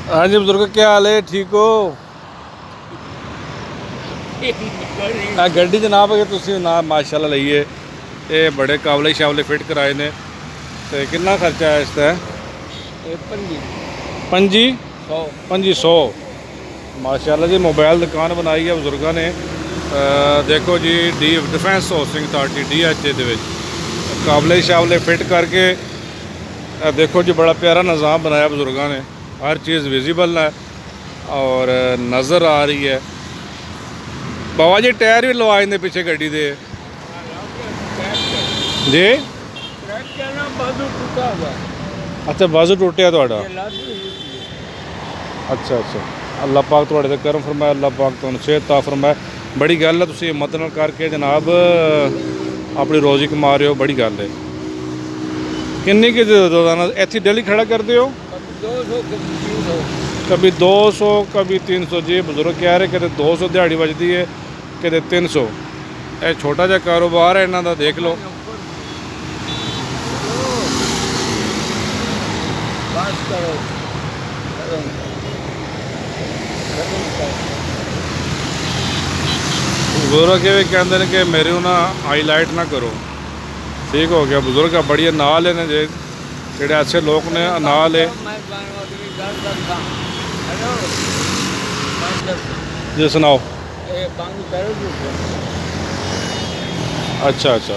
हाँ जी बुजुर्ग, क्या हाल है? ठीक हो? गड्डी जनाब अगर तुसी ना माशाल्लाह लईए ये बड़े काबले शावले फिट कराए ने ते कितना खर्चा है इसका? पंजी 2500 माशाल्लाह जी। मोबाइल दुकान बनाई है बुजुर्गों ने। देखो जी, डी डिफेंस हाउसिंग अथॉरिटी DHA दे विच काबले शावले फिट करके देखो जी, बड़ा प्यारा निज़ाम बनाया बुजुर्गों ने। हर चीज़ विजिबल है और नज़र आ रही है। बाबा जी टायर भी लवा देंगे पिछे गड्डी दे जी? अच्छा, बाजू टूटिया तुहाडा? अच्छा अच्छा, अल्लाह पाक तुहाडे ते करम फरमाए, अल्लाह पाक तुहानू सेहत ता फरमाए। बड़ी गल है, तुसीं हिम्मत नाल करके जनाब अपनी रोज़ी कमा रहे हो, बड़ी गल है। किन्नी कि रोज़ाना इत्थे डेली खड़ा करते हो? कभी 200 कभी 300 जी। बुजुर्ग कह रहे कि 200 दिहाड़ी बजती है, कि 300। यह छोटा जहा कारोबार है इन्हों का, देख लो। बुजुर्ग ये भी कहते हैं कि मेरे ना हाईलाइट ना करो। ठीक हो गया बुजुर्ग, बड़ी नाल है जे जेड़े अच्छे लोग ने नाल है जी। सुनाओ। अच्छा अच्छा,